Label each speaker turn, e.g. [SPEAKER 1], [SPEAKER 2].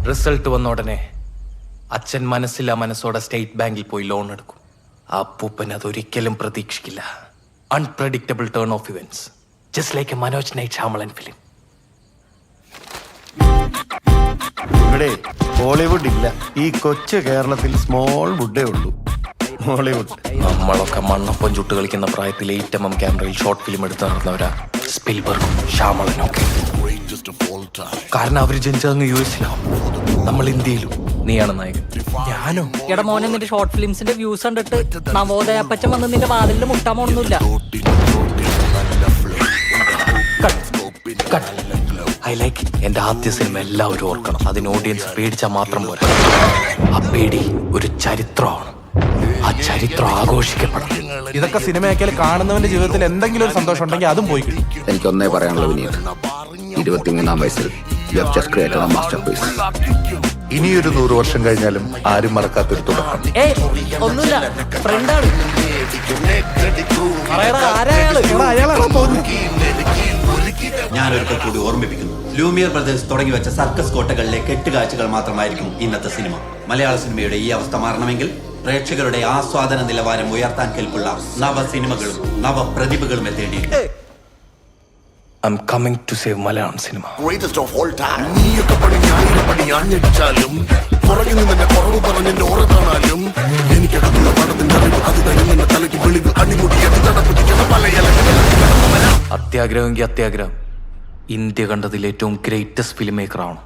[SPEAKER 1] Result വന്ന ഉടനെ അച്ഛൻ മനസ്സോടെ സ്റ്റേറ്റ് ബാങ്കിൽ പോയി ലോൺ എടുക്കും. ആ അപ്പൂപ്പൻ അതൊരിക്കലും പ്രതീക്ഷിക്കില്ല. Unpredictable turn of events, just like a Manoj Night Shyamalan film.
[SPEAKER 2] ഇവിടെ ഹോളിവുഡ് ഇല്ല, ഈ കൊച്ചു കേരളത്തിൽ സ്മോൾ വുഡേ ഉള്ളൂ. ഹോളിവുഡ്
[SPEAKER 1] നമ്മളൊക്കെ മണ്ണപ്പം ചുട്ട് കളിക്കുന്ന പ്രായത്തിൽ 8mm ക്യാമറയിൽ ഷോർട്ട് ഫിലിം എടുത്ത് നടന്നവരാ സ്പിൽബർഗും ശ്യാമളനും ഒക്കെ. കാരണം അവര് ജനിച്ചതങ്ങ് US-ലാവും, നമ്മൾ ഇന്ത്യയിലും. നീയാണ് നായകൻ.
[SPEAKER 3] ഞാനോ?
[SPEAKER 4] എടാ മോനെ, നിന്റെ ഷോർട്ട് ഫിലിംസിന്റെ വ്യൂസ് കണ്ടിട്ട് നവോദയപ്പച്ചൻ വന്ന് നിന്റെ വാതിലിൽ മുട്ടാൻ പോണൊന്നുമില്ല.
[SPEAKER 1] I like. എന്റെ ആദ്യ സിനിമ എല്ലാവരും ഓർക്കണം. അതിന് ഓഡിയൻസ് പേടിച്ചാൽ മാത്രം പോരാ, ആ പേടി ഒരു ചരിത്രമാണ്. ആ ചരിത്രം ആഘോഷിക്കപ്പെടണം.
[SPEAKER 3] ഇതൊക്കെ സിനിമയാക്കിയാൽ കാണുന്നവന്റെ ജീവിതത്തിൽ എന്തെങ്കിലും ഒരു സന്തോഷം ഉണ്ടെങ്കിൽ അതും പോയി കിട്ടും.
[SPEAKER 5] എനിക്കൊന്നേ പറയാനുള്ള വിനീത്, 23-ാം വയസ്സിൽ
[SPEAKER 2] ഇനിയൊരു 100 വർഷം കഴിഞ്ഞാലും ആരും മറക്കാത്തൊരു തുടക്കം.
[SPEAKER 4] ഒന്നുമില്ല, ഫ്രണ്ടാണ്.
[SPEAKER 6] ഞാനൊരിക്കൽ കൂടി ഓർമ്മിപ്പിക്കുന്നു, ലൂമിയർ ബ്രദേഴ്സ് തുടങ്ങി വെച്ച സർക്കസ് കോട്ടകളിലെ കെട്ടുകാഴ്ചകൾ മാത്രമായിരിക്കും ഇന്നത്തെ സിനിമ. മലയാള സിനിമയുടെ ഈ അവസ്ഥ മാറണമെങ്കിൽ പ്രേക്ഷകരുടെ ആസ്വാദന നിലവാരം ഉയർത്താൻ കെൽപ്പുള്ള നവ സിനിമകളും നവ പ്രതിഭകളും എത്തേണ്ടിയിരിക്കും.
[SPEAKER 1] I'm coming to save Malayalam cinema.
[SPEAKER 7] Greatest of all time. നീയൊക്കെ പണി ഞാഞ്ഞടിച്ചാലും പുറകിൽ നിന്നെ കുറവ് പറഞ്ഞെന്റെ ഓറ കാണാലും എനിക്കടുത്തുള്ള പണത്തിന്റെ അറിവ് അത് തന്നെ നിന്നെ തലയ്ക്ക് വെളിവ് അടിമുടി തടപ്പിടിക്കുന്ന പല
[SPEAKER 1] അത്യാഗ്രഹമെങ്കിൽ അത്യാഗ്രഹം. ഇന്ത്യ കണ്ടതിൽ ഏറ്റവും ഗ്രേറ്റസ്റ്റ് ഫിലിം മേക്കർ ആണ്.